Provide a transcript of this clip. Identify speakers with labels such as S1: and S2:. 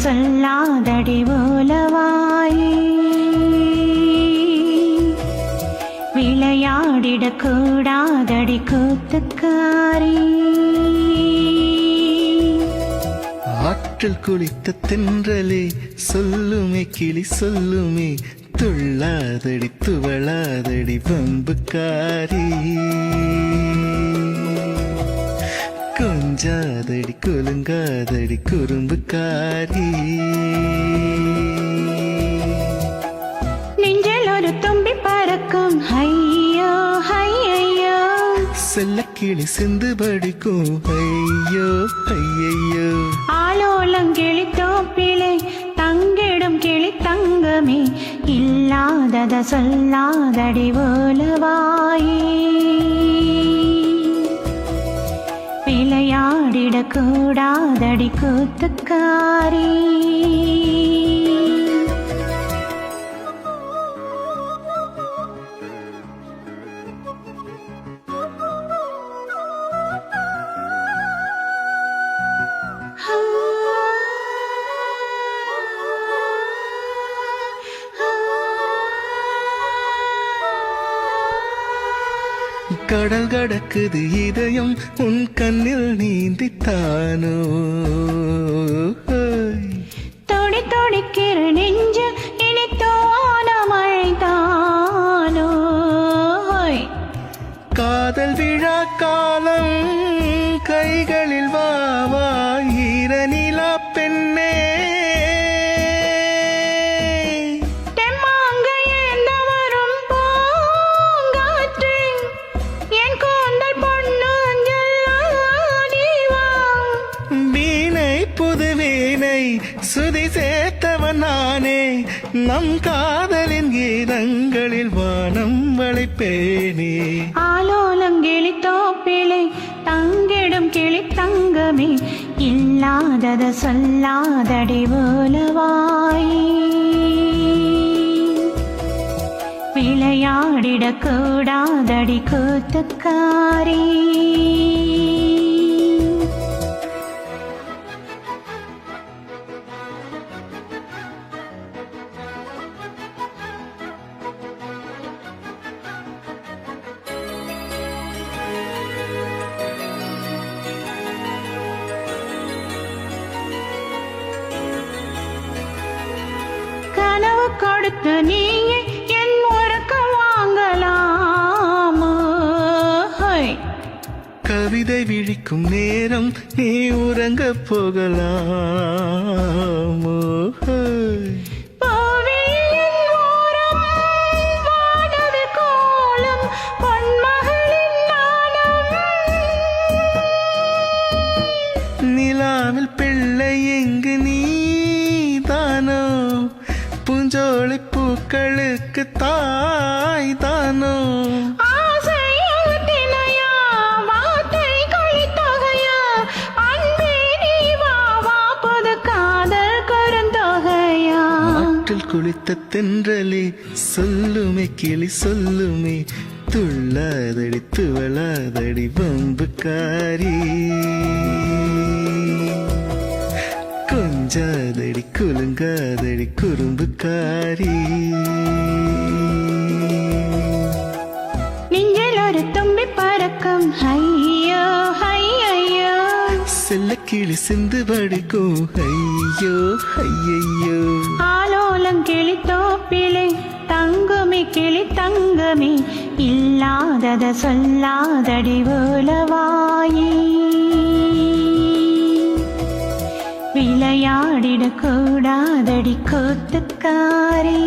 S1: சொல்லாதடி ஓலவாயே விளையாடிடக் கூடாதடி கூத்துக்காரி
S2: ஆற்றில் குளித்த தென்றலே சொல்லுமே கிளி சொல்லுமே துள்ளாதடி துவளாதடி வம்புக்காரி கொஞ்சாதடி குலுங்காதடி குறும்புக்காரி
S1: நெஞ்சில் ஒரு தும்பி பறக்கும் ஐயோ ஐயோ
S2: செல்லக்கிளி சிந்து படிக்கும் ஐயோ ஐயையோ
S1: ஆலோலங்கிளி தோப்பிலே தங்கிடும் கிளி தங்கமே இல்லாதத சொல்லாதடி ஓலவாயே விளையாடிடக் கூடாதடி கூத்துக்காரி
S2: கடல் கடக்குது இதயம் உன் கண்ணில் நீந்தித்தானோ
S1: தொடி தொடிக்கிற நெஞ்சு இனி தோன மழைதானோ
S2: காதல் விழா காலம் கைகளில் வாவா ஈரநிலா பெண்ணே சுதி சேர்த்தவன் நானே நம் காதலின் கீதங்களில் வானம் வளைப்பேனே
S1: ஆலோலங்கிளி தோப்பிலே தங்கிடும் கிளி தங்கமே இல்லாதத சொல்லாதடி ஓலவாயே விளையாடிடக் கூடாதடி கூத்துக்காரி கனவு கொடுத்த நீயே என் உறக்க வாங்கலாமோ
S2: கவிதை விழிக்கும் நேரம் நீ உறங்க போகலாமோ நிலாவில் பிள்ளை எங்கு நீ தானோ பூஞ்சோலை பூக்களுக்கு தாய் தானோ ஆற்றில் குளித்த தென்றலே சொல்லுமே கிளி சொல்லுமே துள்ளாதடி துவளாதடி வம்புக்காரி கொஞ்சாதடி குலுங்காதடி குறும்புக்காரி
S1: நெஞ்சில் ஒரு தும்பி பறக்கும் ஐயோ ஐயோ
S2: செல்லக்கிளி சிந்து படிக்கும் ஐயோ ஐயையோ
S1: ஆலோலங்கிளி தோப்பிலே தங்குமி கிளி தங்கமே இல்லாதத சொல்லாதடி ஓலவாயே விளையாடிடக் கூடாதடி கூத்துக்காரி